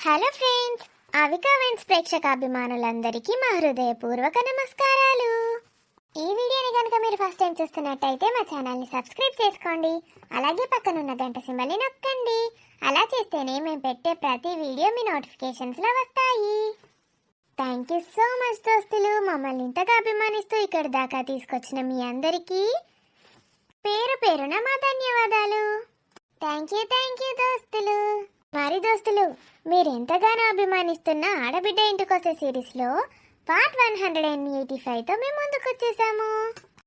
Hello friends, Avika veins ప్రేక్షకాభిమానులందరికీ మా హృదయపూర్వక నమస్కారాలు. ఈ వీడియోని కనుక మీరు ఫస్ట్ టైం చూస్తున్నట్టయితే మా ఛానల్ని సబ్స్క్రైబ్ చేసుకోండి. అలాగే పక్కనున్న గంట సింబల్ని నొక్కండి. అలా చేస్తేనే మేము పెట్టే ప్రతి వీడియో మీ నోటిఫికేషన్స్లో వస్తాయి. థ్యాంక్ యూ సో మచ్ దోస్తులు. మమ్మల్ని ఇంతగా అభిమానిస్తూ ఇక్కడి దాకా తీసుకొచ్చిన మీ అందరికీ పేరు పేరున మా ధన్యవాదాలు. థ్యాంక్ యూ దోస్తులు. మరి దోస్తులు, మీరు ఎంతగానో అభిమానిస్తున్న ఆడబిడ్డ ఇంటికొచ్చే సిరీస్లో పార్ట్ 185తో మేము ముందుకు వచ్చేసాము.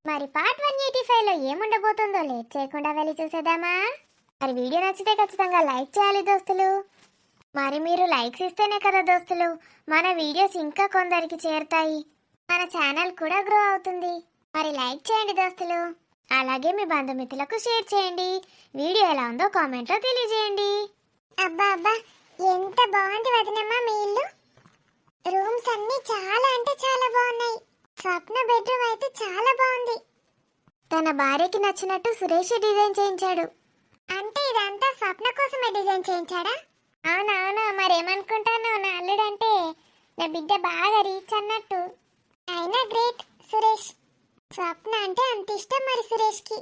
మరి పార్ట్ 185లో ఏముండబోతుందో లేట్ చేయకుండా వెళ్ళి చూసేద్దామా? మరి వీడియో నచ్చితే ఖచ్చితంగా లైక్ చేయాలి దోస్తులు. మరి మీరు లైక్స్ ఇస్తేనే కదా దోస్తులు మన వీడియోస్ ఇంకా కొందరికి చేరుతాయి, మన ఛానల్ కూడా గ్రో అవుతుంది. మరి లైక్ చేయండి దోస్తులు. అలాగే మీ బంధుమిత్రులకు షేర్ చేయండి. వీడియో ఎలా ఉందో కామెంట్లో తెలియజేయండి. అబ్బా అబ్బా, ఎంత బాగుంది వదినమ్మా మీ ఇల్లు. రూమ్స్ అన్ని చాలా అంటే చాలా బాగున్నాయి. స్వప్న బెడ్రూమ్ అయితే చాలా బాగుంది. తన భార్యకి నచ్చినట్టు సురేష్ డిజైన్ చేయించాడు. అంటే ఇదంతా స్వప్న కోసమే డిజైన్ చేయించాడా? అవునవును, మరేమనుకుంటాను, నా అల్లుడంటే నా బిడ్డ బాగా రీచ్ అన్నట్టు. అయినా గ్రేట్ సురేష్. స్వప్న అంటే అంత ఇష్టం మరి సురేష్కి.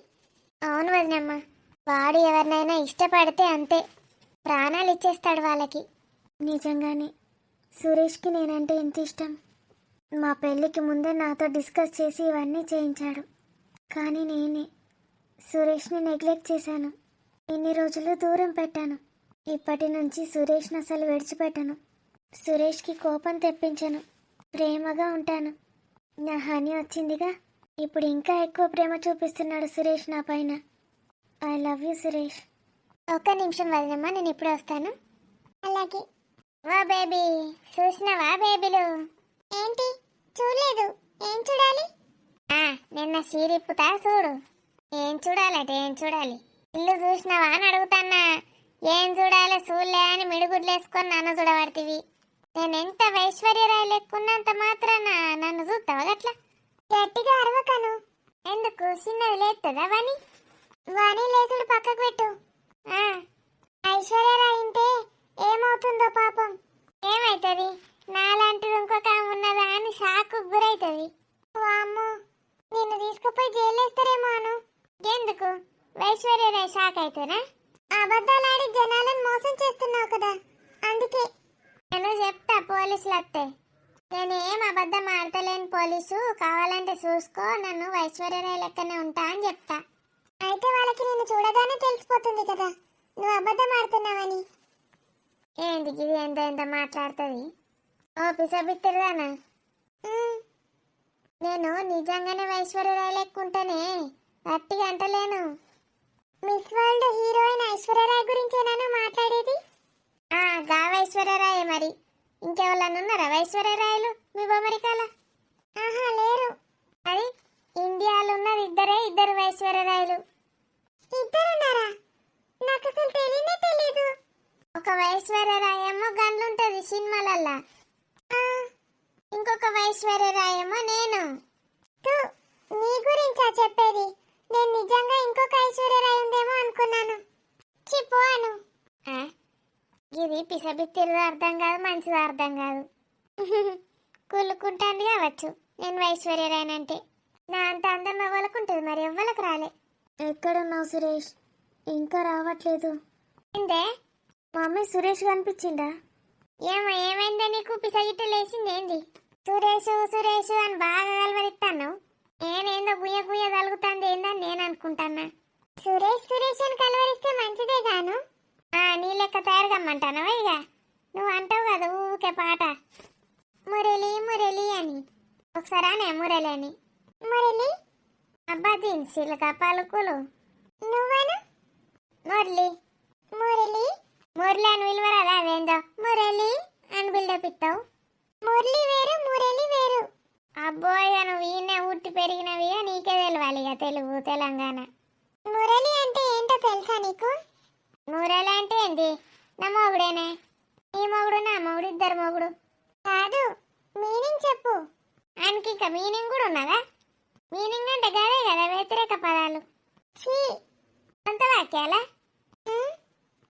అవును వదినమ్మ, వాడు ఎవరినైనా ఇష్టపడితే అంతే, ప్రాణాలు ఇచ్చేస్తాడు వాళ్ళకి. నిజంగానే సురేష్కి నేనంటే ఎంత ఇష్టం. మా పెళ్ళికి ముందే నాతో డిస్కస్ చేసి ఇవన్నీ చేయించాడు. కానీ నేనే సురేష్ని నెగ్లెక్ట్ చేశాను. ఇన్ని రోజులు దూరం పెట్టాను. ఇప్పటి నుంచి సురేష్ని అసలు విడిచిపెట్టను. సురేష్కి కోపం తెప్పించను. ప్రేమగా ఉంటాను. నా హనీ వచ్చిందిగా, ఇప్పుడు ఇంకా ఎక్కువ ప్రేమ చూపిస్తున్నాడు సురేష్ నా పైన. I love you Suresh. ఒక్క నిమిషం వదినమ్మా, నేను ఇప్పుడే వస్తాను. అలాగే. వా బేబీ, చూసినావా బేబీలు? ఏంటి చూడలేదు, ఏం చూడాలి? నిన్న సీరిప్పుతా చూడు. ఏం చూడాలంటే ఏం చూడాలి? ఇల్లు చూసినావా అని అడుగుతాన్నా. ఏం చూడాలి చూడలే అని మిడుగుడ్లేసుకొని నన్ను చూడబడుతుంది. నేను ఎంత ఐశ్వర్యరాయ్ లెక్కున్నంత మాత్రాన నన్ను చూస్తావా గట్లా? గట్టిగా అరవకను. ఎందుకు? చిన్నది లేస్తుందా వాణి? వాణి లేచుడు పక్కకు పెట్టు. ఐశ్వర్యరాయ్ ఇంటే ఏమవుతుందో పాపం. ఏమైతుంది? నాలాంటిది ఇంకొక ఉన్నదా అని షాకు గురైతుంది. వామ్మో, నిన్ను తీసుకుపోయి జైలేస్తారేమో అను. ఎందుకు? ఐశ్వర్యరాయ్ షాక్ అయితేనా? అబద్ధాలాడి జనాలను మోసం చేస్తున్నావు కదా, అందుకే. నేను చెప్తా పోలీసులు వస్తే. నేనేం అబద్ధం ఆడతలేని పోలీసు, కావాలంటే చూసుకో, నన్ను ఐశ్వర్యరాయ్ లెక్కనే ఉంటా అని చెప్తా. అయితే వాళ్ళకి నిన్ను చూడగానే తెలిసిపోతుంది కదా నువ్వు అబద్ధం ఆడుతున్నావని. ఏంటికి ఇది ఎంత ఎంత మాట్లాడుతుంది? ఓ పిసబిత్తరుదానా, నేను నిజంగానే ఐశ్వర్యరాయ్ లెక్కుంటేనే గట్టిగా అంటలేను. మిస్ వరల్డ్ హీరోయిన్ ఐశ్వర్యరాయ్ గురించేనా మాట్లాడేది? గా ఐశ్వర్యరాయ్. మరి ఇంకెవరన్నా ఉన్నారా ఐశ్వర్యరాయలు మీ అమెరికాల? లేరు. అది ఇండియాలో ఉన్నది ఇద్దరు ఐశ్వర్యరాయలు. ఇద్దరున్నారా? నాకు అసలు తెలీదు. ఒక ఐశ్వర్యరాయ్ ఏమో గన్లుంటది సినిమాలల్లా, ఇంకొక ఐశ్వర్యరాయ్ ఏమో నేను. నీ గురించా చెప్పేది? నేను నిజంగా ఇంకొక ఐశ్వర్యరాయ్ ఉందేమో అనుకున్నాను. చిపోను. ఇది పిసబిత్తిరు అర్థం కాదు, మంచిది అర్థం కాదు. కుళ్ళుకుంటాంది కావచ్చు నేను ఐశ్వర్యరాయనంటే. నా అంత అందం ఎవ్వలకుంటుంది, మరి ఎవ్వలకు రాలే. ఎక్కడున్నావు సురేష్? ఇంకా రావట్లేదు. ఏందే మమ్మీ, సురేష్ కనిపించిందా? ఏమైందా నీకు? పిసగిట్టు లేచింది ఏంది? సురేష్ అని బాగా కలవరిస్తాను. నేనేందో గుయ్య కలుగుతాంది ఏందని నేను అనుకుంటానా. సురేష్ అని కలవరిస్తే మంచిదే గాను. నీ లెక్క తయారు కమ్మంటానవా? ఇక నువ్వు అంటావు కదా ఊకే పాట, మురళి అని. ఒకసారి అనే మురళి అని. మురళి అబ్బా దీని సిలక పలుకులు. నువ్వను మురళి అని విలువరాదా? అవేందో మురళి అని బిల్డప్ ఇస్తావు. మురళి వేరు. అబ్బోయ్, నువ్వు ఈయనే ఉట్టి పెరిగినవి నీకే తెలియాలి ఇక తెలుగు తెలంగాణ. మురళి అంటే ఏంటో తెలుసా నీకు? మురళి అంటే ఏంది? నా మొగుడేనే. నీ మొగుడు నా మొగుడు ఇద్దరు మొగుడు కాదు. మీనింగ్ చెప్పు. ఆయనకి ఇంకా మీనింగ్ కూడా ఉన్నదా? మీనింగ్ అంటే గదే కదా, వ్యతిరేక పదాలు. అంత వాక్యాలా?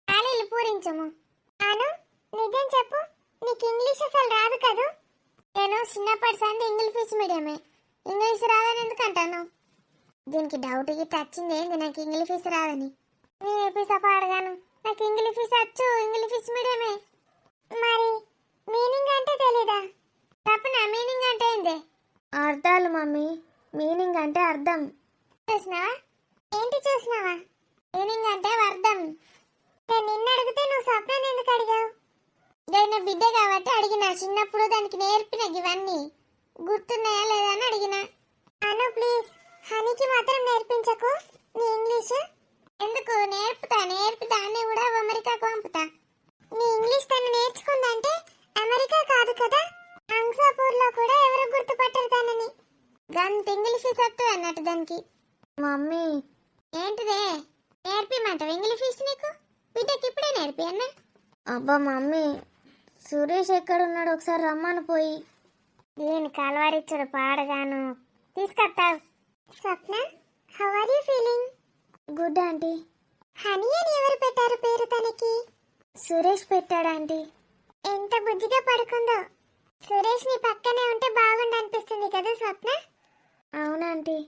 ఖాళీలు పూరించము. అను, నీ నిజం చెప్పు, నీకు ఇంగ్లీష్ అసలు రాదు కదూ? నేను చిన్నప్పటి సంది ఇంగ్లీష్ మీడియమే, ఇంగ్లీష్ రాదని ఎందుకు అంటాను? దీనికి డౌట్ గిట్ట వచ్చింది ఏంది నాకు ఇంగ్లీష్ రాదని? నేను ఎపిసా పాడగాను, నాకు ఇంగ్లీష్ వచ్చు, ఇంగ్లీష్ మీడియమే. మరి మీనింగ్ అంటే తెలీదా? తప్పనా? మీనింగ్ అంటే ఏంది? అర్థాలు మమ్మీ, మీనింగ్ అంటే అర్థం. చూసినావా? ఏంటి చూసినావా? మీనింగ్ అంటే అర్థం. నేను నిన్ను అడిగితే నువ్వు స్వప్నాన్ని ఎందుకు అడిగావు? నేను బిడ్డ కాబట్టి అడిగిన, చిన్నప్పుడు దానికి నేర్పిన ఇవన్నీ గుర్తున్నాయా లేదా అని అడిగిన. అను ప్లీజ్, హనీకి మాత్రం నేర్పించకు నీ ఇంగ్లీష్. ఎందుకు? నేర్పుతా అని కూడా అమెరికాకు పంపుతా. నీ ఇంగ్లీష్ తను నేర్చుకుందంటే అమెరికా కాదు కదా, అంసాపూర్లో కూడా ఎవరు గుర్తుపట్టరు తనని. గంత ఇంగ్లీష్ సత్తు అన్నట్టు దానికి. మమ్మీ ఏంటిదే నేర్పిమంటావు ఇంగ్లీష్? నీకు బిడ్డకి ఇప్పుడే నేర్పి అన్న. అబ్బా మమ్మీ, సురేష్ ఎక్కడున్నాడు ఒకసారి రమ్మను పోయి. దీని కలవరిచ్చుడు పాడగాను తీసుకొస్తావు. Swapna, how are you feeling? Good aunty. Honey అని ఎవరు పెట్టారు పేరు తనకి? సురేష్ పెట్టాడు ఆంటీ. ఎంత బుద్ధిగా పడుకుందో. సురేష్ నీ పక్కనే ఉంటే బాగుండు అనిపిస్తుంది కదా స్వప్న? అవునాంటీ,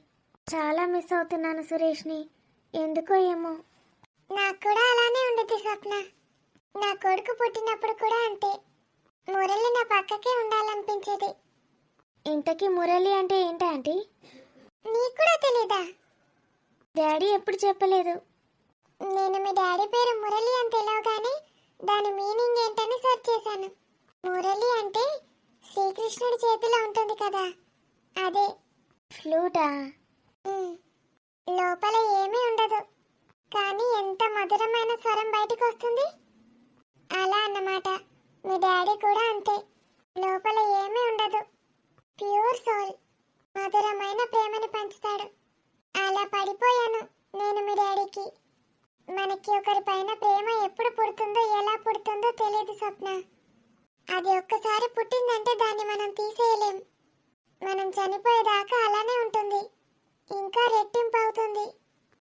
చాలా మిస్ అవుతున్నాను సురేష్ని, ఎందుకో ఏమో. నాకు కూడా అలానే ఉండదు స్వప్న. నా కొడుకు పుట్టినప్పుడు కూడా అంతే, మురళి నా పక్కకే ఉండాలనిపించేది. ఇంతకీ మురళి అంటే ఏంటా ఆంటీ? నీకు కూడా తెలీదా? డాడీ ఎప్పుడు చెప్పలేదు. నేను మీ డాడీ పేరు మురళి అని తెలియగానే దాని మీనింగ్ ఏంటని సెర్చ్ చేశాను. మురళి అంటే శ్రీకృష్ణుడి చేతిలో ఉంటుంది కదా, అదే. ఫ్లూటా? లోపల ఏమీ ఉండదు, కానీ ఎంత మధురమైన స్వరం బయటకు వస్తుంది. అలా అన్నమాట. మీ డాడీ కూడా అంతే, లోపల ఏమీ ఉండదు, ప్యూర్ సోల్, మధురమైన ప్రేమని పంచుతాడు. అలా పడిపోయాను నేను మీ డాడీకి. మనకి ఒకరి పైన ప్రేమ ఎప్పుడు పుడుతుందో ఎలా పుడుతుందో తెలియదు స్వప్న. అది ఒక్కసారి పుట్టిందంటే దాన్ని మనం తీసేయలేం. మనం చనిపోయేదాకా అలానే ఉంటుంది, ఇంకా రెట్టింపు అవుతుంది,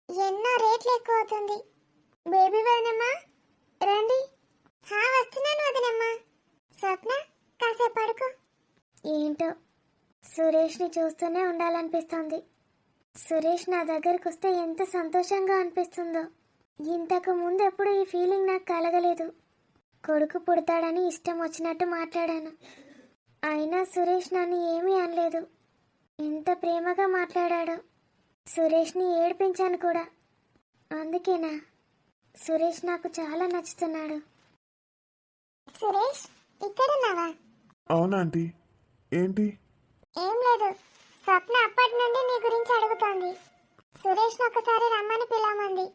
ఎన్నో రేట్లు ఎక్కువ అవుతుంది. బేబీ వదనమ్మా రండి. వస్తున్నాను వదనమ్మా. స్వప్న కాసేపు పడుకో. ఏంటో సురేష్ని చూస్తూనే ఉండాలనిపిస్తుంది. సురేష్ నా దగ్గరకు వస్తే ఎంత సంతోషంగా అనిపిస్తుందో. ఇంతకు ముందు ఎప్పుడు ఈ ఫీలింగ్ నాకు కలగలేదు. కొడుకు పుడతాడని ఇష్టం వచ్చినట్టు మాట్లాడాను, అయినా సురేష్ నన్ను ఏమీ అనలేదు. ఎంత ప్రేమగా మాట్లాడాడో. సురేష్ని ఏడిపించాను కూడా. అందుకేనా సురేష్ నాకు చాలా నచ్చుతున్నాడు. సురేష్ ఇక్కడున్నావా? అవునాంటీ, ఏంటి? ఏం లేదు, స్వప్న అప్పటి నుండి నీ గురించి అడుగుతోంది. సురేష్ని ఒకసారి రమ్మని పిలవమంది.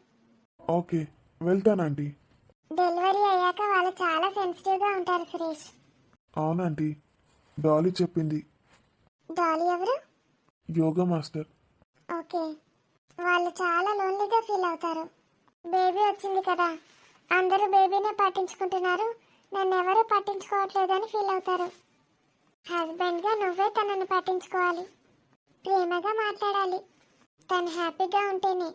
ఓకే, వెళ్తానంటీ. డెలివరీ అయ్యాక వాళ్ళు చాలా సెన్సిటివ్గా ఉంటారు సురేష్. అవునంటీ, డాలీ చెప్పింది. డాలీ ఎవరు? యోగా మాస్టర్. ఓకే, వాళ్ళు చాలా లోన్లీగా ఫీల్ అవుతారు. బేబీ వచ్చింది కదా, అందరూ బేబీనే పట్టించుకుంటున్నారు, నన్ను ఎవరూ పట్టించుకోవట్లేదని ఫీల్ అవుతారు. హస్బెండ్గా నువ్వే తనని పట్టించుకోవాలి, ప్రేమగా మాట్లాడాలి. తను హ్యాపీగా ఉంటేనే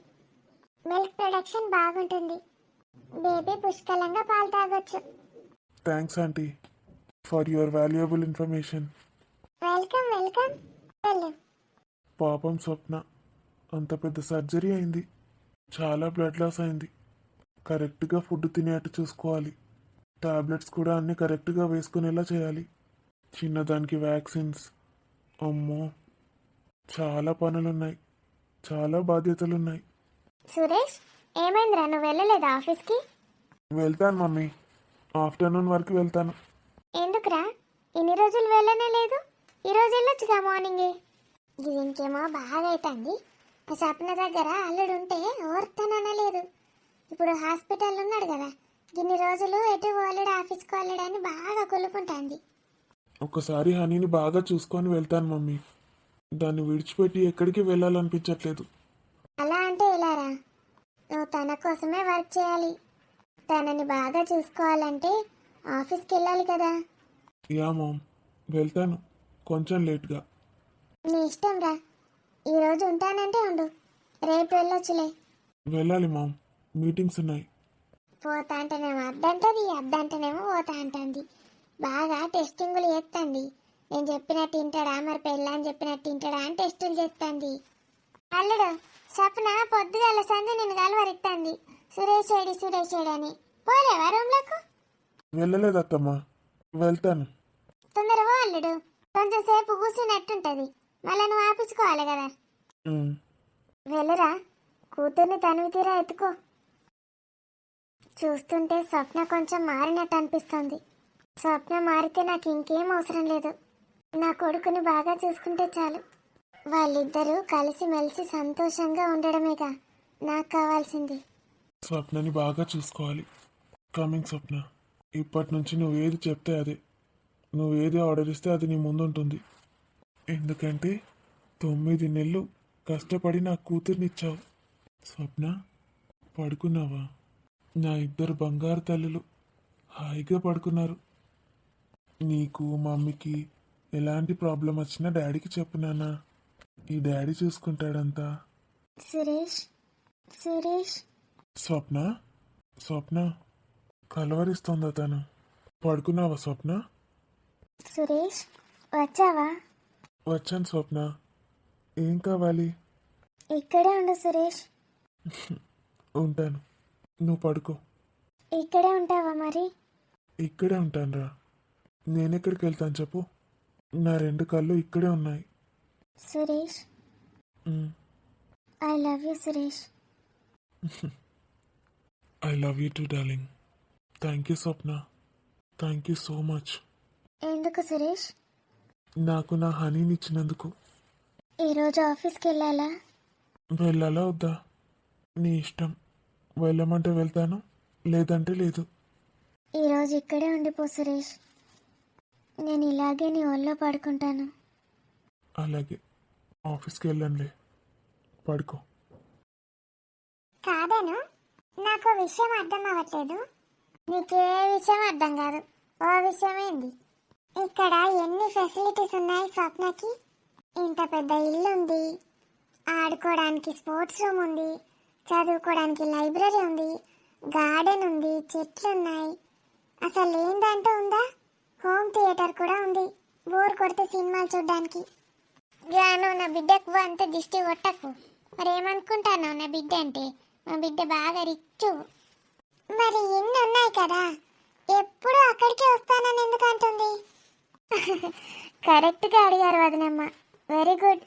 మిల్క్ ప్రొడక్షన్ బాగుంటుంది, బేబీ పుష్కలంగా పాలు తాగొచ్చు. Thanks aunty for your valuable information. Welcome welcome. వెళ్ళు. పాపం స్వప్న, అంత పెద్ద సర్జరీ అయింది, చాలా బ్లడ్ లాస్ అయింది. కరెక్ట్గా ఫుడ్ తినేట్టు చూసుకోవాలి, టాబ్లెట్స్ కూడా అన్నీ కరెక్ట్గా వేసుకునేలా చేయాలి. చిన్నదానికి వ్యాక్సిన్స్, అమ్మో చాలా పనులున్నాయి, చాలా బాధ్యతలున్నాయి. సురేష్ ఏమైందిరా, నువ్వు వెళ్ళలేదా ఆఫీస్కి? వెళ్తాను మమ్మీ, ఆఫ్టర్నూన్ వరకు వెళ్తాను. ఎందుకురా ఇన్ని రోజులు వెళ్ళనే లేదు? ఈరోజు వెళ్ళొచ్చుగా మార్నింగే. ఇది ఇంకేమో బాగా అవుతుంది. స్వప్న దగ్గర అల్లుడు ఉంటే ఓర్తనలేదు. ఇప్పుడు హాస్పిటల్ ఉన్నాడు కదా, ఇన్ని రోజులు ఎటు వాళ్ళడు ఆఫీస్కి వాళ్ళడు అని బాగా కొలుకుంటుంది. ఒకసారి హనీని బాగా చూసుకొని వెళ్తాను మమ్మీ, దాన్ని విడిచిపెట్టి ఎక్కడికి వెళ్ళాలనిపించట్లేదు. అలా అంటే ఎలారా? నువ్వు తన కోసమే వర్క్ చేయాలి, తనని బాగా చూసుకోవాలంటే ఆఫీస్కి వెళ్ళాలి కదా. యా మామ్, వెళ్తాను, కొంచెం లేట్గా. నీ ఇష్టం రా, ఈరోజు ఉంటానంటే ఉండు, రేపు వెళ్ళొచ్చులే. వెళ్ళాలి మామ్, మీటింగ్స్ ఉన్నాయి. పోతా అంటేనేమో అద్దంటది, అద్దంటేనేమో పోతా అంటుంది. బాగా టెస్టింగులు చేస్తుంది. నేను చెప్పినట్టు తింటాడా, మరి పెళ్ళని చెప్పినట్టు తింటాడా అని టెస్టులు చేస్తుంది. అల్లుడు స్వప్న పొద్దుగాల సంధి నిన్ను కలవరిస్తుంది. సురేష్ ఏడి సురేష్ ఏడి అని. పోలేవా రూమ్లకు? వెళ్ళలేదు అత్తమ్మ, వెళ్తాను. తొందరగా అల్లుడు, కొంచెం సేపు కూర్చున్నట్టుంటది. మళ్ళీ నువ్వు ఆపించుకోవాలి కదా. ఉమ్, వెళ్ళరా, కూతుర్ని తనివి తీరా ఎత్తుకో. చూస్తుంటే స్వప్న కొంచెం మారినట్టు అనిపిస్తుంది. స్వప్న మారితే నాకు ఇంకేం అవసరం లేదు. నా కొడుకుని బాగా చూసుకుంటే చాలు. వాళ్ళిద్దరూ కలిసిమెలిసి సంతోషంగా ఉండడమేగా నాకు కావాల్సింది. స్వప్నని బాగా చూసుకోవాలి. కమింగ్ స్వప్న, ఇప్పటి నుంచి నువ్వేది చెప్తే అదే, నువ్వేది ఆర్డర్ ఇస్తే అది నీ ముందుంటుంది. ఎందుకంటే 9 నెలలు కష్టపడి నా కూతుర్నిచ్చావు. స్వప్న, పడుకున్నావా? నా ఇద్దరు బంగారు తల్లులు హాయిగా పడుకున్నారు. నీకు మమ్మీకి ఎలాంటి ప్రాబ్లం వచ్చినా డాడీకి చెప్పు నాన్న, ఈ డాడీ చూసుకుంటాడంతా. సురేష్, సురేష్. స్వప్న, స్వప్న, కలవరిస్తోందా తను? పడుకున్నావా స్వప్న? సురేష్, వచ్చావా? వచ్చాను స్వప్న, ఏం కావాలి? ఇక్కడే ఉండు సురేష్. ఉంటాను, నువ్వు పడుకో. ఇక్కడే ఉంటావా మరి? ఇక్కడే ఉంటానురా. నేనెక్కడికి వెళ్తాను చెప్పు? నా 2 కళ్ళు ఇక్కడే ఉన్నాయి. Suresh, hmm, I love you Suresh. I love you too darling. Thank you Swapna, thank you so much. ఎందుకు సురేష్? నాకు నా హనీని ఇచ్చినందుకు. ఈరోజు ఆఫీస్కి వెళ్ళాలా? వెళ్ళాలా వద్దా? నీ ఇష్టం. వెళ్ళమంటే వెళ్తాను, లేదంటే లేదు. ఈరోజు ఇక్కడే ఉండిపో సురేష్. నేను ఇలాగే నీ ఒళ్ళో పడుకుంటాను. అలాగే, ఆఫీస్కి వెళ్ళండిలే, పడుకో. కాదను, నాకు విషయం అర్థం అవ్వట్లేదు. నీకే విషయం అర్థం కాదు. ఓ విషయం ఏంది? ఇక్కడ ఎన్ని ఫెసిలిటీస్ ఉన్నాయి స్వప్నకి? ఇంత పెద్ద ఇల్లు ఉంది, ఆడుకోవడానికి స్పోర్ట్స్ రూమ్ ఉంది, చదువుకోవడానికి లైబ్రరీ ఉంది, గార్డెన్ ఉంది, చెట్లు ఉన్నాయి. అసలు ఏందంటూ ఉందా? హోమ్ థియేటర్ కూడా ఉంది, బోర్ కొడితే సినిమాలు చూడడానికి. నువ్వు నా బిడ్డకు అంత దిష్టి కొట్టకు. మరి ఏమనుకుంటాను నా బిడ్డ అంటే? మా బిడ్డ బాగా రిచ్చు. మరి ఇన్ని ఉన్నాయి కదా, ఎప్పుడు అక్కడికే వస్తానని ఎందుకు అంటుంది? కరెక్ట్గా అడిగారు వదినమ్మ, వెరీ గుడ్.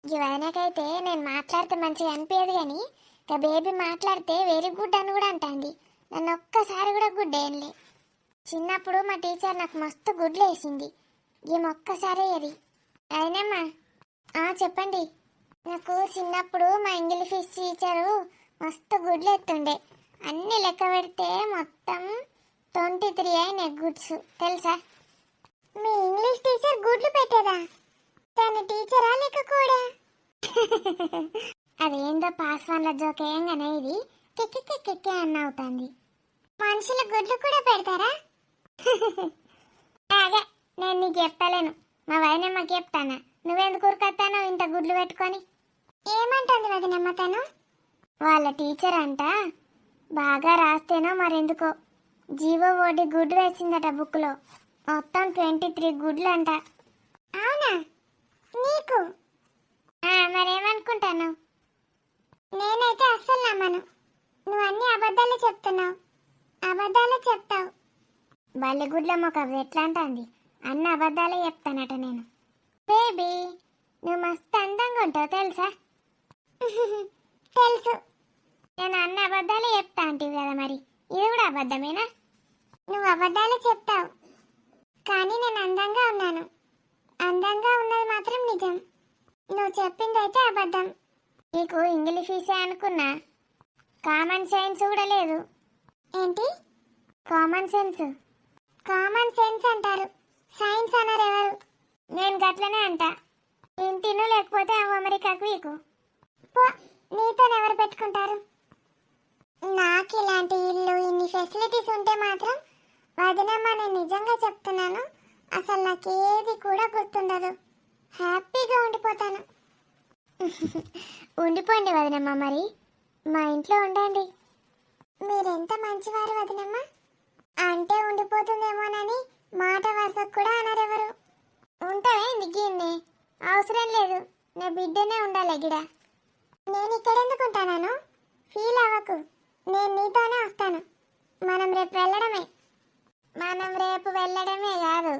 ఈ వదినకైతే నేను మాట్లాడితే మంచిగా అనిపించదు, కానీ ఇక బేబీ మాట్లాడితే వెరీ గుడ్ అని కూడా అంటుంది. నన్ను ఒక్కసారి కూడా గుడ్ వేయలే. చిన్నప్పుడు మా టీచర్ నాకు మస్తు గుడ్లు వేసింది, ఈమె ఒక్కసారి అది. అయినమ్మా చెప్పండి. నాకు చిన్నప్పుడు మా ఇంగ్లీష్ టీచరు మస్తు గుడ్లు ఎత్తుండే. అన్ని లెక్క పెడితే మొత్తం 23 అయినాయి గుడ్స్, తెలుసా? మీ ఇంగ్లీష్ టీచర్ గుడ్లు పెట్టేదా? తన టీచరా లేక కూడా? అదేందో పాస్ వన్ల జోకేయంగానే ఇది కెక్కెక్కెక్కెక్కే అన్న అవుతుంది. మనుషుల గుడ్లు కూడా పెడతారా? అదే నేను నీకు చెప్తలేను, మా వదినమ్మకి చెప్తానా. నువ్వెందుకు ఉరికొత్తానో ఇంత గుడ్లు పెట్టుకొని? ఏమంటుంది వదినమ్మ తను? వాళ్ళ టీచర్ అంట బాగా రాస్తేనో మరెందుకో జీవో ఓడి గుడ్డు వేసిందట బుక్లో. మొత్తం 23 గుడ్లు అంట. అవునా? నీకు మరేమనుకుంటాను? నేనైతే అస్సలు నమ్మను. నువ్వు అన్ని అబద్ధాలు చెప్తున్నావు, అబద్ధాలు చెప్తావు. బల్లి గుడ్ల మొక్క ఎట్లా అంటుంది? అన్ని అబద్ధాలే చెప్తానట నేను. బేబీ, నువ్వు మస్తు అందంగా ఉంటావు తెలుసా? తెలుసు. నేను అన్ని అబద్ధాలే చెప్తా అంటివి కదా, మరి ఇది కూడా అబద్ధమేనా? నువ్వు అబద్ధాలు చెప్తావు, కానీ నేను అందంగా ఉన్నాను. అందంగా ఉన్నది మాత్రం నిజం. నువ్వు చెప్పింది అయితే అబద్ధం. నీకు ఇంగ్లీష్ విషయం అనుకున్నా, కామన్ సెన్స్ కూడా లేదు. ఏంటి కామన్ సెన్స్? కామన్ సెన్స్ అంటారు, సైన్స్ అన్నారు ఎవరు? నేను గట్లనే అంట. ఇంటిను లేకపోతే అమెరికాకు వీకు. నీతో ఎవరు పెట్టుకుంటారు? నాకు ఇలాంటి ఇల్లు, ఇన్ని ఫెసిలిటీస్ ఉంటే మాత్రం వదినమ్మ, నేను నిజంగా చెప్తున్నాను, అసలు నాకేది కూడా గుర్తుండదు. హ్యాపీగా ఉండిపోతాను. ఉండిపోండి వదినమ్మ, మరి మా ఇంట్లో ఉండండి. మీరెంత మంచివారు వదినమ్మా. అంటే ఉండిపోతుందేమోనని మాట వరుసకు కూడా అనరెవరు. ఉంటావే గిన్నే, అవసరం లేదు. నా బిడ్డనే ఉండాలి గిడ. నేను ఇక్కడెందుకు ఉంటాను? ఫీల్ అవ్వకు, నేను నీతోనే వస్తాను. మనం రేపు వెళ్ళడమే. మనం రేపు వెళ్ళడమే కాదు,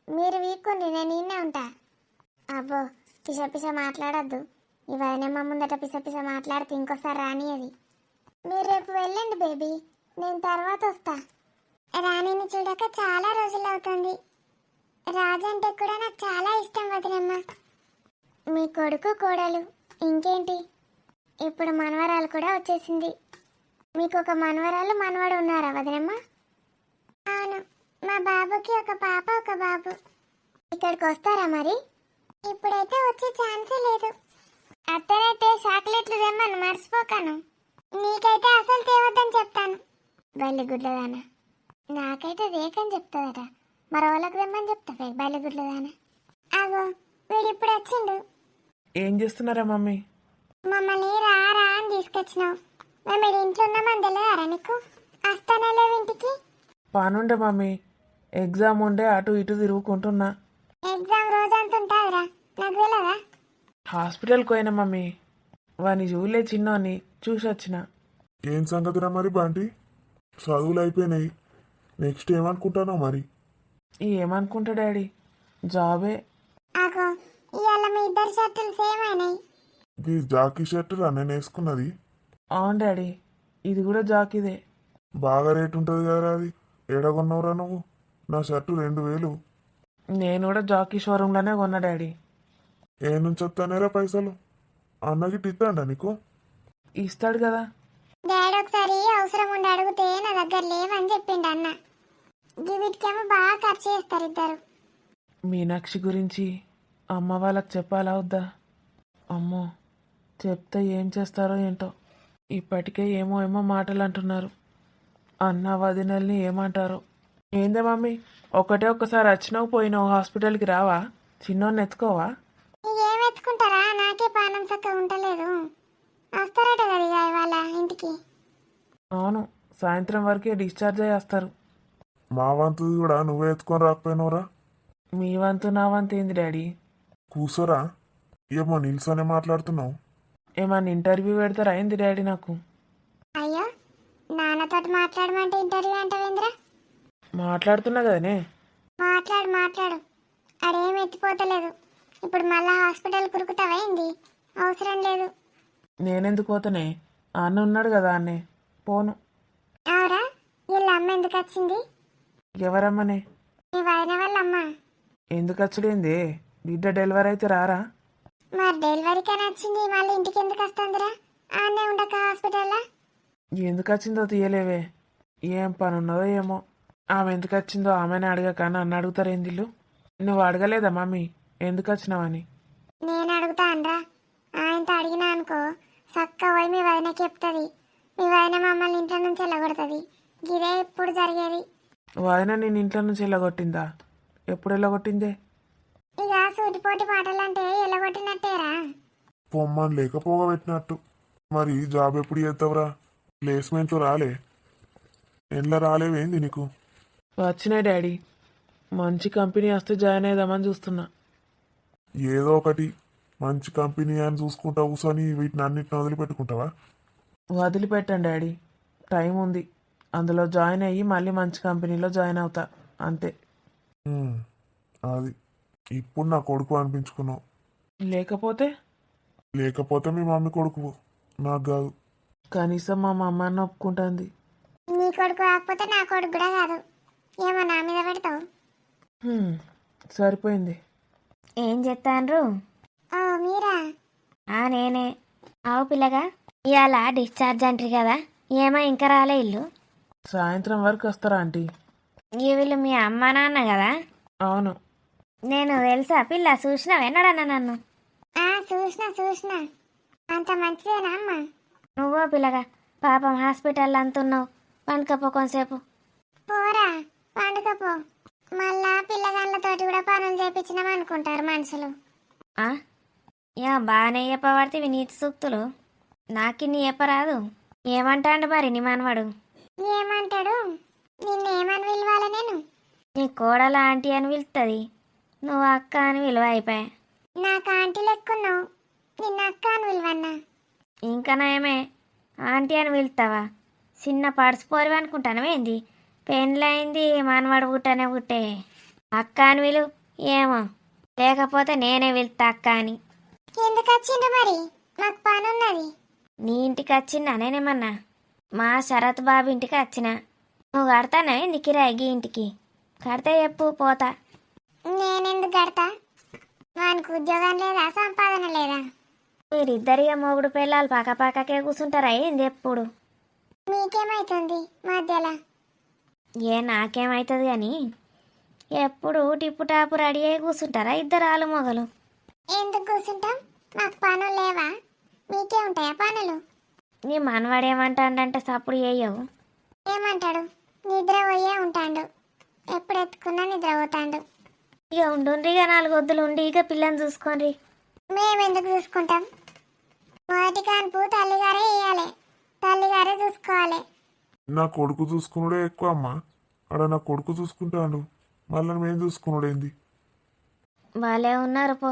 మీరు వీక్కుండి నేను నిన్నే ఉంటా. అబ్బో, పిస పిస మాట్లాడద్దు. ఇవన్నీ ముందట పిస పిస మాట్లాడితే ఇంకోసారి రాని అది. మీరు రేపు వెళ్ళండి బేబీ, నేను తర్వాత వస్తా. రాణిని చూడక చాలా రోజులు అవుతుంది. రాజు అంటే కూడా నాకు చాలా ఇష్టం వదినమ్మ. మీ కొడుకు కోడలు ఇంకేంటి, ఇప్పుడు మనవరాలు కూడా వచ్చేసింది. మీకు ఒక మనవరాలు మనవడు ఉన్నారా వదినమ్మ? అవును, మా బాబుకి ఒక పాప ఒక బాబు. ఇక్కడికి వస్తారా మరి? ఇప్పుడైతే వచ్చే ఛాన్సే లేదు. అత్తనైతే చాక్లెట్లు తెమ్మను మర్చిపోకాను. నీకైతే అసలు తేవద్దని చెప్తాను. బల్లిగుడ్లదానా, నాకైతే వేకని చెప్తుందట. మరో వాళ్ళకి తెమ్మని చెప్తావే బల్లిగుడ్లదానా. అగో వీడిప్పుడు వచ్చిండు. ఏం చేస్తున్నారా మమ్మీ? మమ్మల్ని రా రా అని తీసుకొచ్చినావు. మేము వీడి ఇంట్లో ఉన్నామని తెలియదారా నీకు? వస్తానే లేవు ఇంటికి. పనుండే మమ్మీ, ఎగ్జామ్ ఉండే అటు ఇటు తిరుగుకుంటున్నా. ఎగ్జామ్ రోజంతా ఉంటుందిరా, నాకు తెలియదా? హాస్పిటల్కి పోయినా మమ్మీ, వాని చూలే చిన్నోని చూసి వచ్చిన. ఏం సంగతిరా మరి బాంటి? చదువులు అయిపోయినాయి, నెక్స్ట్ ఏమనుకుంటానో మరి? ఏమనుకుంటా డాడీ, జాబే. అగో ఇవాళ మీ ఇద్దరు షర్టులు సేమ్ అయినాయి. ఈ జాకీ షర్ట్ రా నేను వేసుకున్నది. అవును డాడీ, ఇది కూడా జాకిదే. బాగా రేట్ ఉంటుంది కదరా అది. ఏడగొన్నవరా నువ్వు? నా షర్టు 2000. నేను కూడా జాకీ షోరూంలోనే కొన్నా డాడీ. ఏ నుంచి వస్తానేరా పైసలు? అన్నకి ఇస్తాడా నీకు? ఇస్తాడు కదా. డాడీ ఒకసారి అవసరం ఉండి అడిగితే నా దగ్గర లేవని చెప్పిండు అన్న. వీటికేమో బాగా ఖర్చు చేస్తారు ఇద్దరు. మీనాక్షి గురించి అమ్మ వాళ్ళకి చెప్పాలా వద్దా? అమ్మో, చెప్తే ఏం చేస్తారో ఏంటో. ఇప్పటికే ఏమో ఏమో మాటలు అంటున్నారు. అన్న వదినల్ని ఏమంటారో. ఏందే మమ్మీ, ఒక్కసారి వచ్చినావు పోయినావు, హాస్పిటల్కి రావా? చిన్నోన్ని ఎత్తుకోవా? ఏం ఎత్తుకుంటారా, నాకే పానం చక్కగా ఉండలేదు. వస్తారట కదా ఇక ఇవాళ ఇంటికి. అవును, సాయంత్రం వరకే డిశ్చార్జ్ అయ్యి వస్తారు. మా వంతుది కూడా నువ్వే ఎత్తుకొని రాకపోయినవరా? మీ వంతు నా వంతు ఏంది డాడీ? కూసోరా, ఏమో నిల్సోనే మాట్లాడుతున్నావు. ఏమన్నా ఇంటర్వ్యూ పెడతారా ఏంది డాడీ నాకు? అయ్యో, నాన్నతోటి మాట్లాడమంటే ఇంటర్వ్యూ అంటావేంద్రా? మాట్లాడుతున్నా కదనే. మాట్లాడు మాట్లాడు, అడేం ఎత్తిపోతలేదు. ఇప్పుడు మళ్ళా హాస్పిటల్ కురుకుతావేంది? అవసరం లేదు. నేనెందుకు పోతానే, అన్న ఉన్నాడు కదా అన్నే, పోను. అవురా, వీళ్ళ అమ్మ ఎందుకు వచ్చింది? ఎవరమ్మనే? మీ వదిన వాళ్ళ అమ్మ. ఎందుకు వచ్చుడేంది? బిడ్డ డెలివరీ అయితే రారా? మరి డెలివరీకని వచ్చింది, మళ్ళీ ఇంటికి ఎందుకు వస్తుందిరా? ఆనే ఉండక హాస్పిటల్లో. ఎందుకు వచ్చిందో తీయలేవే. ఏం పని ఉన్నదో ఏమో. ఆమె ఎందుకు వచ్చిందో ఆమెనే అడగక నన్ను అడుగుతారేంది వీళ్ళు? నువ్వు అడగలేదా మమ్మీ ఎందుకు వచ్చినావని? నేను అడుగుతా అనరా, ఆయనతో అడిగినా అనుకో చక్క పోయి మీ వదినకి చెప్తుంది. మీ వదిన మమ్మల్ని ఇంట్లో నుంచి వెళ్ళగొడుతుంది. ఇదే ఇప్పుడు జరిగేది. వదిన నేను ఇంట్లో నుంచి వెళ్ళగొట్టిందా? ఎప్పుడు వెళ్ళగొట్టిందే? ఇక సూటిపోటి పాటలు అంటే వెళ్ళగొట్టినట్టేరా. పొమ్మని లేకపోగా పెట్టినట్టు. మరి జాబ్ ఎప్పుడు చేస్తావురా? ప్లేస్మెంట్లు రాలే? ఎండ్ల రాలేవేంది నీకు? వచ్చినాయి డాడీ, మంచి కంపెనీ వస్తే జాయిన్ అయిదామని చూస్తున్నా. ఏదో ఒకటి మంచి కంపెనీ అని చూసుకుంటా కూర్చొని వీటిని అన్నిటిని వదిలిపెట్టుకుంటావా? వదిలిపెట్టండి డాడీ, టైం ఉంది. అందులో జాయిన్ అయ్యి మళ్ళీ మంచి కంపెనీలో జాయిన్ అవుతా, అంతే. ఉమ్, అది ఇప్పుడు నా కొడుకు అనిపించుకున్నావు. లేకపోతే మీ మమ్మీ కొడుకు, నాకు కాదు. కనీసం మా అమ్మ అన్న ఒప్పుకుంటుంది. నీ కొడుకు కాకపోతే నా కొడుకు కూడా కాదు. ఏమో నా మీద పెడతావు. సరిపోయింది. ఏం చెప్తాన్రు? ఓ మీరా? నేనే. ఆవు పిల్లగా, ఇవాళ డిశ్చార్జ్ అంటారు కదా, ఏమో ఇంకా రాలే ఇల్లు. సాయంత్రం వరకు వస్తారా ఆంటీ? ఈ వీళ్ళు మీ అమ్మ నాన్న కదా? అవును. నేను తెలుసా పిల్ల, చూసినావు ఎన్నడన్నా నన్ను? చూసిన అంత మంచిదేనా అమ్మ? నువ్వో పిల్లగా, పాపం హాస్పిటల్ అంతున్నావు, పండుకపో కొంతసేపు. పోరా పండుకపో. మళ్ళా పిల్లగాళ్ళతోటి కూడా పనులు చేపించినాం అనుకుంటారు మనుషులు. బాగానే చెప్పబడితే నీతి సూక్తులు. నాకిన్ని చెప్పరాదు. ఏమంటాండు మరి నీ మనవాడు? ఏమంటాడు? నిన్నేమని పిలవాలా నేను? నీ కోడల ఆంటీ అని పిలుస్తుంది, నువ్వు అక్క అని విలువ అయిపోయా. నాకు ఆంటీ లెక్కున్నావు, నిన్న అక్క అని పిలవన్నా. ఇంకా నయమే, ఆంటీ అని పిలుస్తావా? చిన్న పడిసిపోరు అనుకుంటానమేంది? పెళ్ళయింది, మనవాడు పుట్టనే పుట్టే. అక్క అని విలు ఏమో, లేకపోతే నేనే పిలుస్తా అక్క అని. ఎందుకు వచ్చిండు మరి? నాకు పని ఉన్నది. నీ ఇంటికి వచ్చిందా నేనేమన్నా? మా శరత్ బాబు ఇంటికి వచ్చిన. నువ్వు కడతానా ఏంది కిరాయి ఇంటికి? కడితే చెప్పు పోతా. నేనెందుకు కడతా? వానికి ఉద్యోగం లేదా, సంపాదన లేదా? మీరిద్దరిగా మొగుడు పిల్లలు పక్కపక్కకే కూర్చుంటారా ఏంది ఎప్పుడు? మీకేమైతుంది మధ్యలో? ఏ నాకేమవుతుంది కానీ ఎప్పుడు టిప్పు టాపు రెడీ అయి కూర్చుంటారా ఇద్దరు ఆలు మొగలు? ఎందుకు కూర్చుంటాం? మాకు పనులు లేవా? మీకే ఉంటాయా పనులు? నీ మనవాడు ఏమంటాడంటే సప్పుడు చేయవు. ఏమంటాడు? నిద్ర పోయే ఉంటాడు, ఎప్పుడు ఎత్తుకున్నా నిద్ర పోతాడు. ఇక ఉండుండ్రి, ఇక 4 వద్దులు ఉండి ఇక పిల్లని చూసుకోండి. మేమెందుకు చూసుకుంటాం? మొదటి కాన్పు తల్లిగారే ఇయ్యాలి, తల్లిగారే చూసుకోవాలి. నా కొడుకు చూసుకున్నాడే ఎక్కువ అమ్మా. ఆడ నా కొడుకు చూసుకుంటాడు, మళ్ళీ మేము చూసుకున్నాడేంది? వాళ్ళే ఉన్నారు పో.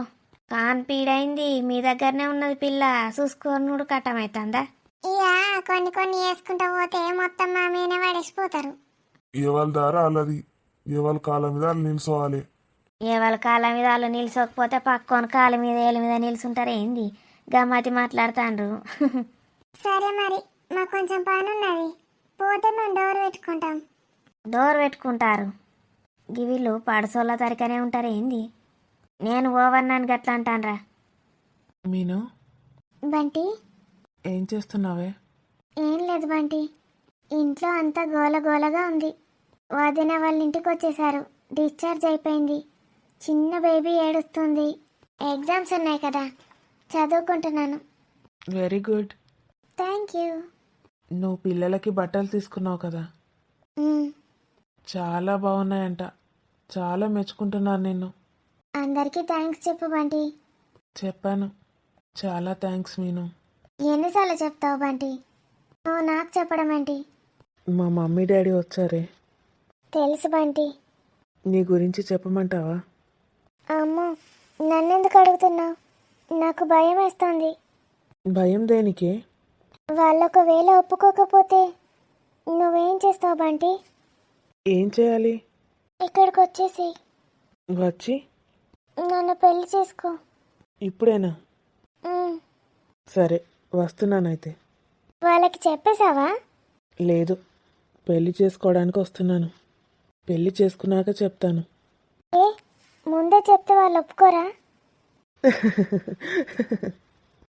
కాన్పీడైంది మీ దగ్గరనే ఉన్నది పిల్ల, చూసుకోనుడు కట్టమవుతుందా? ఇక కొన్ని కొన్ని వేసుకుంటూ పోతే మొత్తం మా మీనే పడేసిపోతారు. ఎవరి దారా వాళ్ళది, ఎవరి కాళ్ళ మీద వాళ్ళు నిల్చోవాలి. ఏ వాళ్ళ కాళ్ళ మీద వాళ్ళు నిలిచోకపోతే పక్కోని కాళ్ళ మీద ఏళ్ళ మీద నిలుచుంటారు ఏంది? గమ్మతి మాట్లాడుతాండ్రు. సరే మరి, మాకు కొంచెం పని ఉన్నది, పోతే మేము డోర్ పెట్టుకుంటాం. డోర్ పెట్టుకుంటారు? గివిళ్ళు పడసోళ్ళ తరికనే ఉంటారు ఏంది? నేను ఓవన్నాను గట్లా అంటాన్రా. మీను, బంటి, ఏం చేస్తున్నావే? ఏం లేదు బంటి, ఇంట్లో అంతా గోల గోలగా ఉంది. వదిన వాళ్ళ ఇంటికి వచ్చేసారు, డిశ్చార్జ్ అయిపోయింది. చిన్న బేబీ ఏడుస్తుంది. ఎగ్జామ్స్ ఉన్నాయి కదా, చదువుకుంటున్నాను. Very good. Thank you. నువ్వు పిల్లలకి బట్టలు తీసుకున్నావు కదా, చాలా బాగున్నాయంట. చాలా మెచ్చుకుంటున్నాను నిన్ను. అందరికీ థ్యాంక్స్ చెప్పు బంటి. చెప్పాను. చాలా థ్యాంక్స్ మీను. ఎన్నిసార్లు చెప్తావు బంటి? నువ్వు నాకు చెప్పడం ఏంటి? మా మమ్మీ డాడీ వచ్చారే, తెలుసు బంటి. నీ గురించి చెప్పమంటావా? అమ్మో, నన్నెందుకు అడుగుతున్నావు? నాకు భయం వేస్తుంది. భయం దేనికి? వాళ్ళు ఒకవేళ ఒప్పుకోకపోతే నువ్వేం చేస్తావు బంటి? ఏం చేయాలి? ఇక్కడికి వచ్చేసి వచ్చి నన్ను పెళ్లి చేసుకో. ఇప్పుడేనా? ఉమ్. సరే, వస్తున్నానైతే. వాళ్ళకి చెప్పేశావా? లేదు, పెళ్లి చేసుకోవడానికి వస్తున్నాను. పెళ్లి చేసుకున్నాక చెప్తాను. ఏ, ముందే చెప్తే వాళ్ళు ఒప్పుకోరా?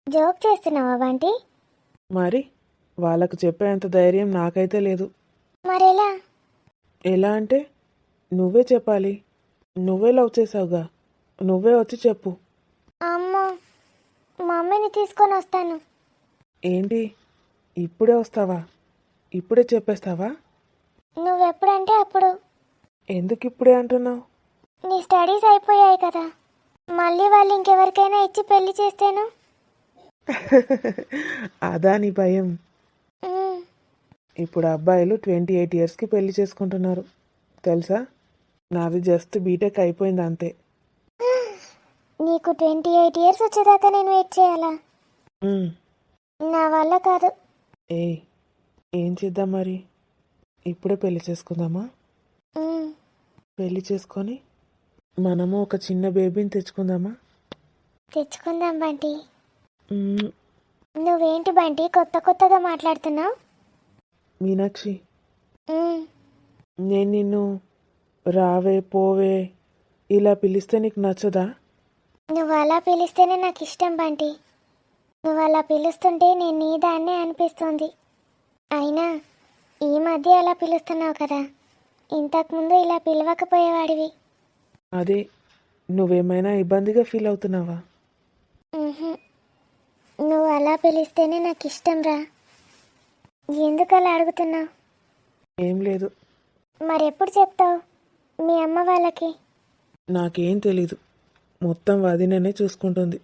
జోక్ చేస్తున్నావా బంటి? మరి వాళ్ళకు చెప్పేంత ధైర్యం నాకైతే లేదు. మరెలా? ఎలా అంటే నువ్వే చెప్పాలి. నువ్వే లవ్ చేసావుగా, నువ్వే వచ్చి చెప్పు. అమ్మో, మమ్మీని తీసుకొని వస్తాను. ఏంటి, ఇప్పుడే వస్తావా? ఇప్పుడే చెప్పేస్తావా? నువ్వెప్పుడంటే అప్పుడు. ఎందుకు ఇప్పుడే అంటున్నావు? నీ స్టడీస్ అయిపోయాయి కదా, మళ్ళీ వాళ్ళు ఇంకెవరికైనా ఇచ్చి పెళ్లి చేస్తేను. అదా నీ భయం? ఉమ్. ఇప్పుడు అబ్బాయిలు 28 ఇయర్స్కి పెళ్లి చేసుకుంటున్నారు తెలుసా? నాది జస్ట్ బీటెక్ అయిపోయింది అంతే. నీకు 28 ఇయర్స్ వచ్చేదాకా నేను వెయిట్ చేయాలా? ఉమ్, నా వల్ల కాదు. ఏయ్, ఏం చేద్దాం మరి? ఇప్పుడే పెళ్లి చేసుకుందామా? ఉమ్. పెళ్లి చేసుకొని మనము ఒక చిన్న బేబీని తెచ్చుకుందామా? తెచ్చుకుందాం బంటి. ఉమ్, నువ్వేంటి బంటి కొత్త కొత్తగా మాట్లాడుతున్నావు? మీనాక్షి, నేను నిన్ను రావే పోవే ఇలా పిలిస్తే నీకు నచ్చదా? నువ్వు అలా పిలిస్తేనే నాకు ఇష్టం బంటి. నువ్వు అలా పిలుస్తుంటే నేను నీ దాన్నే అనిపిస్తుంది. అయినా ఈ మధ్య అలా పిలుస్తున్నావు కదా, ఇంతకుముందు ఇలా పిలవకపోయేవాడివి. అదే, నువ్వేమైనా ఇబ్బందిగా ఫీల్ అవుతున్నావా? ఉహుం. నువ్వు అలా పిలిస్తేనే నాకు ఇష్టం రా. ఎందుకు అలా అడుగుతున్నావు? ఏం లేదు. మరెప్పుడు చెప్తావు మీ అమ్మ వాళ్ళకి? నాకేం తెలీదు, మొత్తం వదిననే చూసుకుంటుంది.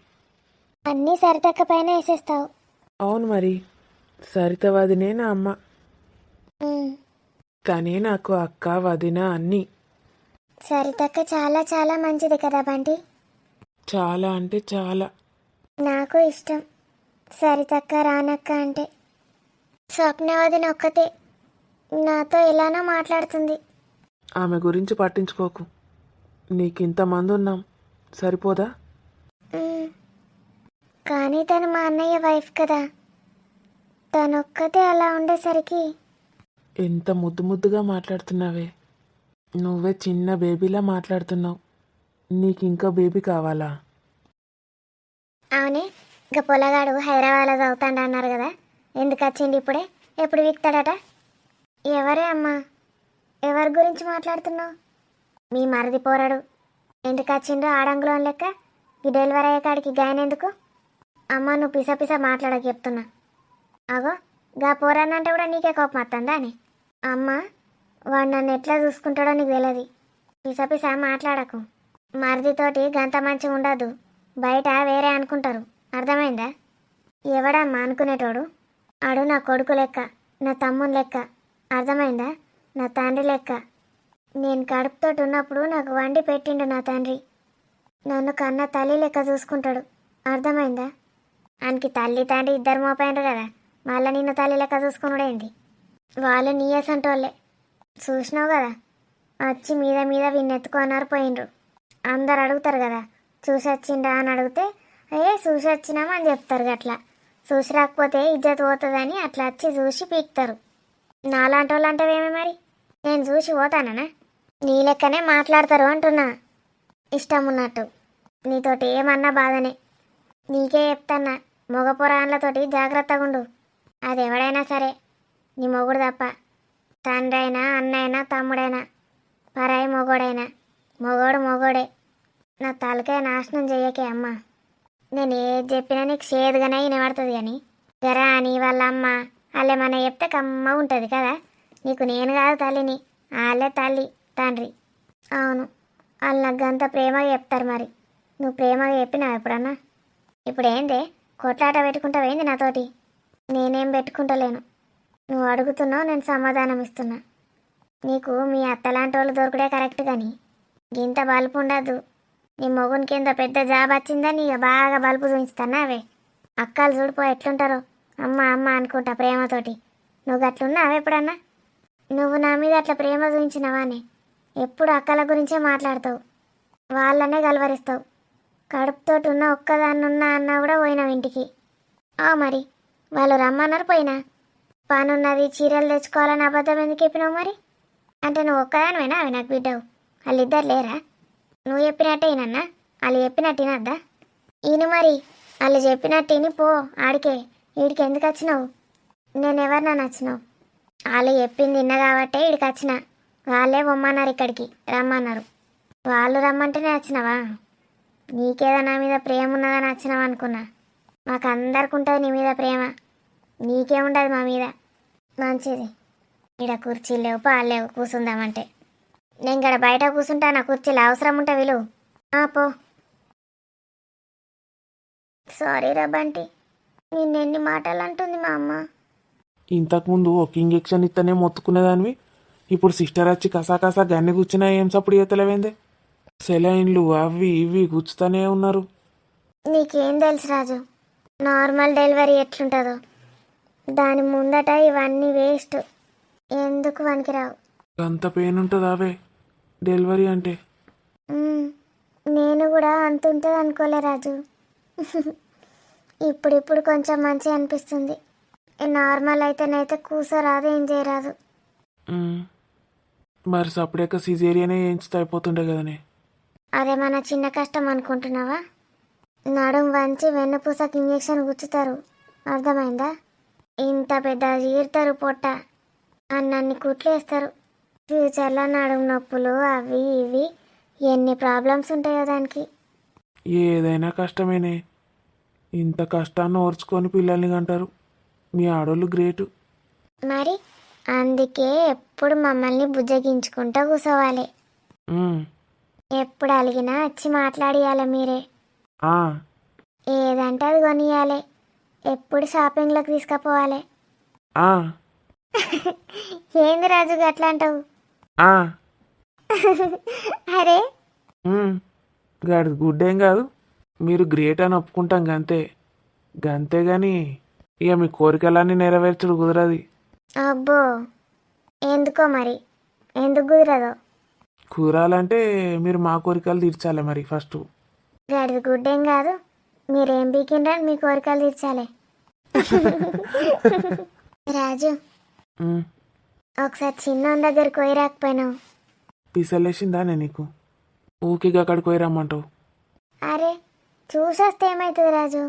అన్నీ సరితక్క పైన వేసేస్తావు. అవును మరి, సరిత వదినే నా అమ్మ. ఉమ్, తనే నాకు అక్క వదిన అన్నీ. సరితక్క చాలా చాలా మంచిది కదా బంటి. చాలా అంటే చాలా. నాకు ఇష్టం సరితక్క రానక్క అంటే. స్వప్న వదిన ఒక్కతే నాతో ఎలానో మాట్లాడుతుంది. ఆమె గురించి పట్టించుకోకు. నీకింతమంది ఉన్నాం, సరిపోదా? ఉమ్, కానీ తను మా అన్నయ్య వైఫ్ కదా, తనొక్కతే అలా ఉండేసరికి. ఎంత ముద్దు ముద్దుగా మాట్లాడుతున్నావే. నువ్వే చిన్న బేబీలా మాట్లాడుతున్నావు. నీకింకా బేబీ కావాలా? అవునే, ఇక పొలగాడు హైదరాబాద్లో చదువుతాడు అన్నారు కదా, ఎందుకు వచ్చిండు ఇప్పుడే? ఎప్పుడు వీక్తాడట? ఎవరే అమ్మా? ఎవరి గురించి మాట్లాడుతున్నావు? మీ మరిది పోరాడు. ఎందుకు వచ్చిండ్రు ఆడంగులం లెక్క? ఈ డెలివరీ అయ్యే కాడికి గాయన ఎందుకు? అమ్మ నువ్వు పిస పిస మాట్లాడక చెప్తున్నా. అగో గా పోరానంటే కూడా నీకే కోపం వస్తుందా అని? అమ్మ వాడు నన్ను ఎట్లా చూసుకుంటాడో నీకు తెలియదు. పిస పిస మాట్లాడకు. మరిదితోటి గంత మంచిగా ఉండదు, బయట వేరే అనుకుంటారు, అర్థమైందా? ఎవడమ్మా అనుకునేటోడు? ఆడు నా కొడుకు లెక్క, నా తమ్ముని లెక్క, అర్థమైందా? నా తండ్రి లెక్క. నేను కడుపుతోటి ఉన్నప్పుడు నాకు వండి పెట్టిండు నా తండ్రి. నన్ను కన్న తల్లి లెక్క చూసుకుంటాడు, అర్థమైందా? ఆయనకి తల్లి తండ్రి ఇద్దరు మోపోయినరు కదా, మళ్ళీ నిన్ను తల్లి లెక్క చూసుకున్నాడేంది? వాళ్ళు నీయసంటోళ్ళే, చూసినావు కదా. వచ్చి మీద మీద విన్నెత్తుకున్నారు పోయినరు. అందరు అడుగుతారు కదా చూసొచ్చిండా అని అడిగితే చూసొచ్చినామని అని చెప్తారు. అట్లా చూసి రాకపోతే ఇజ్జత్ పోతుందని అట్లా వచ్చి చూసి పీక్తారు. నాలాంటి వాళ్ళు అంటావేమే మరి? నేను చూసి పోతానా? నీ లెక్కనే మాట్లాడతారు అంటున్నా, ఇష్టం ఉన్నట్టు. నీతోటి ఏమన్నా బాధనే. నీకే చెప్తాన్నా, మగ పురాణాలతోటి జాగ్రత్తగా ఉండు. అది ఎవడైనా సరే, నీ మొగుడు తప్ప. తండ్రి అయినా, అన్నైనా, తమ్ముడైనా, పరాయి మొగోడైనా, మొగోడు మొగోడే. నా తలకాయ నాశనం చెయ్యకే అమ్మ. నేను ఏది చెప్పినా నీకు చేదుగానే వినబడుతుంది కానీ జరా అని వాళ్ళ అమ్మ వాళ్ళేమన్నా చెప్తే కమ్మ ఉంటుంది కదా. నీకు నేను కాదు తల్లిని, వాళ్ళే తల్లి తండ్రి. అవును, వాళ్ళు నాకు అంత ప్రేమగా చెప్తారు. మరి నువ్వు ప్రేమగా చెప్పినావు ఎప్పుడన్నా? ఇప్పుడు ఏందే కొట్లాట పెట్టుకుంటావేంది నాతోటి? నేనేం పెట్టుకుంటలేను. నువ్వు అడుగుతున్నావు, నేను సమాధానం ఇస్తున్నా. నీకు మీ అత్తలాంటి వాళ్ళు దొరకడే కరెక్ట్ కానీ ఇంత బలుపు ఉండద్దు. నీ మొగునికి ఎంత పెద్ద జాబ్ వచ్చిందని ఇక బాగా బలుపు చూపిస్తానా? అవే అక్కలు చూడిపో ఎట్లుంటారో, అమ్మ అమ్మ అనుకుంటా ప్రేమతోటి. నువ్వు అట్లున్నావు ఎప్పుడన్నా? నువ్వు నా మీద అట్లా ప్రేమ చూపించినవానే ఎప్పుడు అక్కల గురించే మాట్లాడతావు, వాళ్ళనే గలవరిస్తావు. కడుపుతోటి ఉన్న ఒక్కదాన్నున్నా అన్నా కూడా పోయినావు ఇంటికి. మరి వాళ్ళు రమ్మన్నారు పోయినా. పనున్నది, చీరలు తెచ్చుకోవాలని అబద్ధం ఎందుకు చెప్పినావు మరి? అంటే నువ్వు ఒక్కదానివైనా అవి నాకు బిడ్డవు, వాళ్ళిద్దరు లేరా? నువ్వు చెప్పినట్టే ఈయనన్నా, వాళ్ళు చెప్పినట్టు వినద్దా? ఈయన మరి వాళ్ళు చెప్పినట్టు విని పో ఆడికే. వీడికి ఎందుకు వచ్చినావు? నేను ఎవరినా నచ్చినావు? వాళ్ళు చెప్పింది విన్నా కాబట్టే వీడికి వచ్చిన. వాళ్ళే పొమ్మన్నారు, ఇక్కడికి రమ్మన్నారు. వాళ్ళు రమ్మంటేనే వచ్చినావా? నీకేదో నా మీద ప్రేమ ఉన్నదని వచ్చినావు అనుకున్నా. మాకు అందరికి ఉంటుంది నీ మీద ప్రేమ, నీకేముండదు మా మీద. మంచిది, ఈడ కుర్చీలు లేవు, పాలు లేవు కూర్చుందామంటే. నేను ఇక్కడ బయట కూర్చుంటా, నా కుర్చీలు అవసరం ఉంటే విలువ. పో. సారీ రా బంటి, నిన్నెన్ని మాటలు అంటుంది మా అమ్మ. ఇంతకుముందు ఒక ఇంజెక్షన్ ఇస్తేనే మొత్తుకునేదానివి, ఇప్పుడు సిస్టర్ వచ్చి కసా గన్ని కూర్చున్నా ఏం సప్పుడు చేతలేవేందే? సెలైన్లు అవి ఇవి గుచ్చుతూనే ఉన్నారు. నీకేం తెలుసు రాజు, నార్మల్ డెలివరీ ఎట్లుంటుందో. దాని ముందట ఇవన్నీ వేస్ట్, ఎందుకు పనికిరావు. అంత పెయిన్ ఉంటుందా అవే డెలివరీ అంటే? నేను కూడా అంత ఉంటుంది అనుకోలే రాజు. ఇప్పుడిప్పుడు కొంచెం మంచిగా అనిపిస్తుంది. నార్మల్ అయితేనైతే కూసరాదు, ఏం చేయరాదు. మరి సపరేక సిజేరియనే చేయించితే అయిపోతుండే కదనే. అదే మన చిన్న కష్టం అనుకుంటున్నావా? నడుం వంచి వెన్నుపూసకి ఇంజెక్షన్ గుచ్చుతారు, అర్థమైందా? ఇంత పెద్ద చీరుతారు పొట్ట, అన్నన్ని కుట్లేస్తారు. ఫ్యూచర్లో నడుము నొప్పులు అవి ఇవి ఎన్ని ప్రాబ్లమ్స్ ఉంటాయో దానికి. ఏదైనా కష్టమేనే. ఇంత కష్టాన్ని ఓర్చుకొని పిల్లల్ని కంటారు. మీ ఆడోళ్ళు గ్రేటు. మరి అందుకే ఎప్పుడు మమ్మల్ని బుజ్జగించుకుంటూ కూర్చోవాలి. ఎప్పుడు అలిగినా వచ్చి మాట్లాడియాలి మీరే. ఏదంటే అది కొనియాలి. ఎప్పుడు షాపింగ్లోకి తీసుకుపోవాలి. ఏంది రాజు అట్లా అంటావు? ఆ, అరే గాడి గుడ్డేం కాదు, మీరు గ్రేట్ అని ఒప్పుకుంటాం గంతే. గంతే కానీ ఇక మీ కోరికలన్నీ నెరవేర్చుడు కుదరది. అబ్బో, ఎందుకో మరి, ఎందుకు కుదరదో? కుదరాలంటే మీరు మా కోరికలు తీర్చాలి మరి ఫస్ట్. గడిది గుడ్డేం కాదు, మీరేం పీకిండ్రని మీ కోరికలు తీర్చాలి. రాజు, ఒకసారి చిన్న దగ్గరికి పోయి రాకపోయినావు? పిసలేసిందానే నీకు? ఊకిగా అక్కడికి పోయి రమ్మంటావు? అరే చూసొస్తే ఏమవుతుంది రాజు?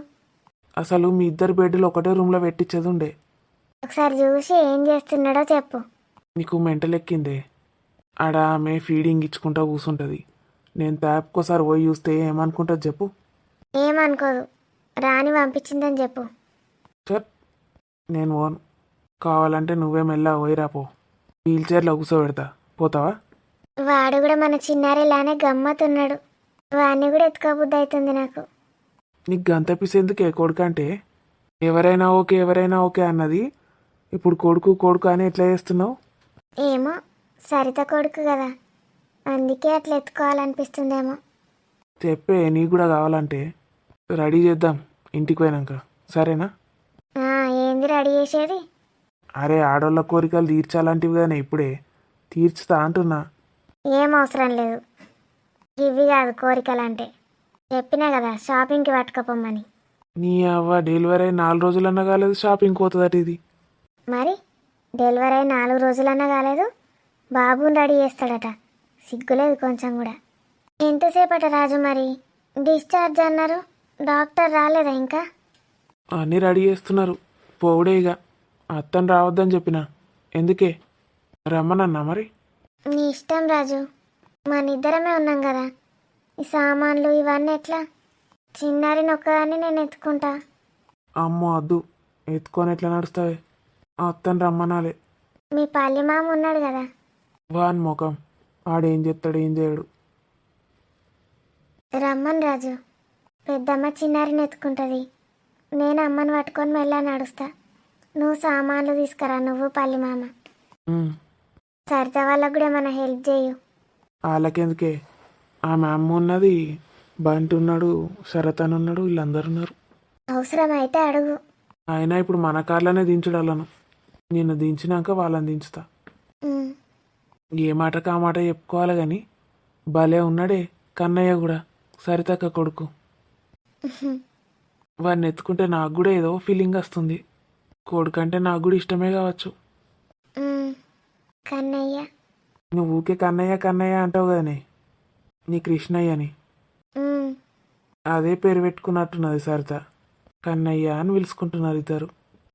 అసలు మీ ఇద్దరు బెడ్లు ఒకటే రూమ్లో పెట్టించేది ఉండే. ఒకసారి చూసి ఏం చేస్తున్నాడో చెప్పు. నీకు మెంటల్ ఎక్కిందే? ఆడ ఆమె ఫీడింగ్ ఇచ్చుకుంటా కూర్చుంటుంది. నేను ట్యాప్కోసారి పోయి చూస్తే ఏమనుకుంటుంది చెప్పు? ఏమనుకోదు, రాని పంపించిందని చెప్పు. సార్ నేను పోను. కావాలంటే నువ్వే మెల్ల పోయిరాపో. వీల్ చైర్లో కూర్చోబెడతా, పోతావా? వాడు కూడా మన చిన్నారిలానే గమ్మతున్నాడు. వాడిని కూడా ఎత్తుకోబుద్ధి అవుతుంది నాకు. నీకు గంత పిసేందుకే కొడుకంటే? ఎవరైనా ఓకే అన్నది ఇప్పుడు కొడుకు అని ఎట్లా చేస్తున్నావు? ఏమో, సరిత కొడుకు కదా, అందుకే అట్లా ఎత్తుకోవాలనిపిస్తుందేమో. చెప్పే నీకు కూడా కావాలంటే రెడీ చేద్దాం ఇంటికి పోయినాక, సరేనా? ఏంది రెడీ చేసేది? అరే ఆడోళ్ళ కోరికలు తీర్చాలంటివి కానీ ఇప్పుడే తీర్చుతా అంటున్నా. ఏం అవసరం లేదు, ఇవి కాదు కోరికలు అంటే. చెప్పినా కదా షాపింగ్కి పట్టుకపోమని. నీ అవ్వ డెలివరీ అయి 4 రోజులన్నా కాలేదు షాపింగ్ పోతుందట ఇది. మరి డెలివరీ అయి 4 రోజులన్నా కాలేదు, బాబుని రెడీ చేస్తాడట. సిగ్గులేదు కొంచెం కూడా. ఎంతసేపట రాజు మరి? డిశ్చార్జ్ అన్నారు, డాక్టర్ రాలేదా ఇంకా? అన్నీ రెడీ చేస్తున్నారు, పోవుడే ఇక. అత్తను రావద్దని చెప్పిన. ఎందుకే రమ్మనన్నా మరి? నీ ఇష్టం రాజు, మన ఇద్దరమే ఉన్నాం కదా. ఈ సామాన్లు ఇవన్నీ ఎట్లా? చిన్నారిని ఒక్కదాన్ని నేను ఎత్తుకుంటా. అమ్మో అద్దు, ఎత్తుకొని ఎట్లా నడుస్తావే? అత్తను రమ్మనాలే. మీ పల్లి మామ ఉన్నాడు కదా. వాన్ ముఖం, ఆడేం చెప్తాడు ఏం చేయడు. రమ్మని రాజు, పెద్దమ్మ చిన్నారిని ఎత్తుకుంటుంది, నేను అమ్మని పట్టుకొని మెల్ల నడుస్తా. నువ్వు సామాన్లు తీసుకురా, నువ్వు పల్లి మామ. సరిత వాళ్ళకు కూడా ఏమైనా హెల్ప్ చేయు. వాళ్ళకెందుకే, ఆమె అమ్మ ఉన్నది, బంటి ఉన్నాడు, శరత్ అని ఉన్నాడు, వీళ్ళందరూ ఉన్నారు. అవసరం అయితే అడుగు. అయినా ఇప్పుడు మన కార్లోనే దించుడాలను. నిన్ను దించినాక వాళ్ళని దించుతా. ఉమ్, ఏ మాటకు ఆ మాట చెప్పుకోవాలి కానీ భలే ఉన్నాడే కన్నయ్య కూడా, సరితక్క కొడుకు. వాడిని ఎత్తుకుంటే నాకు కూడా ఏదో ఫీలింగ్ వస్తుంది. కొడుకంటే నాకు కూడా ఇష్టమే కావచ్చు. ఉమ్, కన్నయ్య. నువ్వు ఊకే కన్నయ్య అంటావు కదనే, నీ కృష్ణయ్య అని. ఉమ్, అదే పేరు పెట్టుకున్నట్టున్నది సరిత. కన్నయ్య అని పిలుచుకుంటున్నారు ఇద్దరు.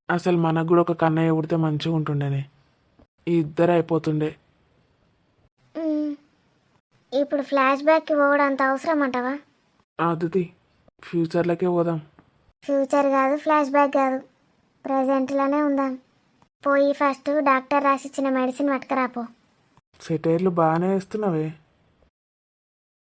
అసలు మనకు కూడా ఒక కన్నయ్య పుడితే మంచిగా ఉంటుండేనే, ఈ ఇద్దరు అయిపోతుండే. ఉమ్. ఇప్పుడు ఫ్లాష్ బ్యాక్కి పోవడం అంత అవసరం అంటావా? అదితి, ఫ్యూచర్లకే పోదాం. ఫ్యూచర్ కాదు, ఫ్లాష్ బ్యాక్ కాదు, ప్రజెంట్లోనే ఉందాం. పోయి ఫస్ట్ డాక్టర్ రాసిచ్చిన మెడిసిన్ పట్టుకురాపో. సెటైర్లు బాగానే వేస్తున్నావే.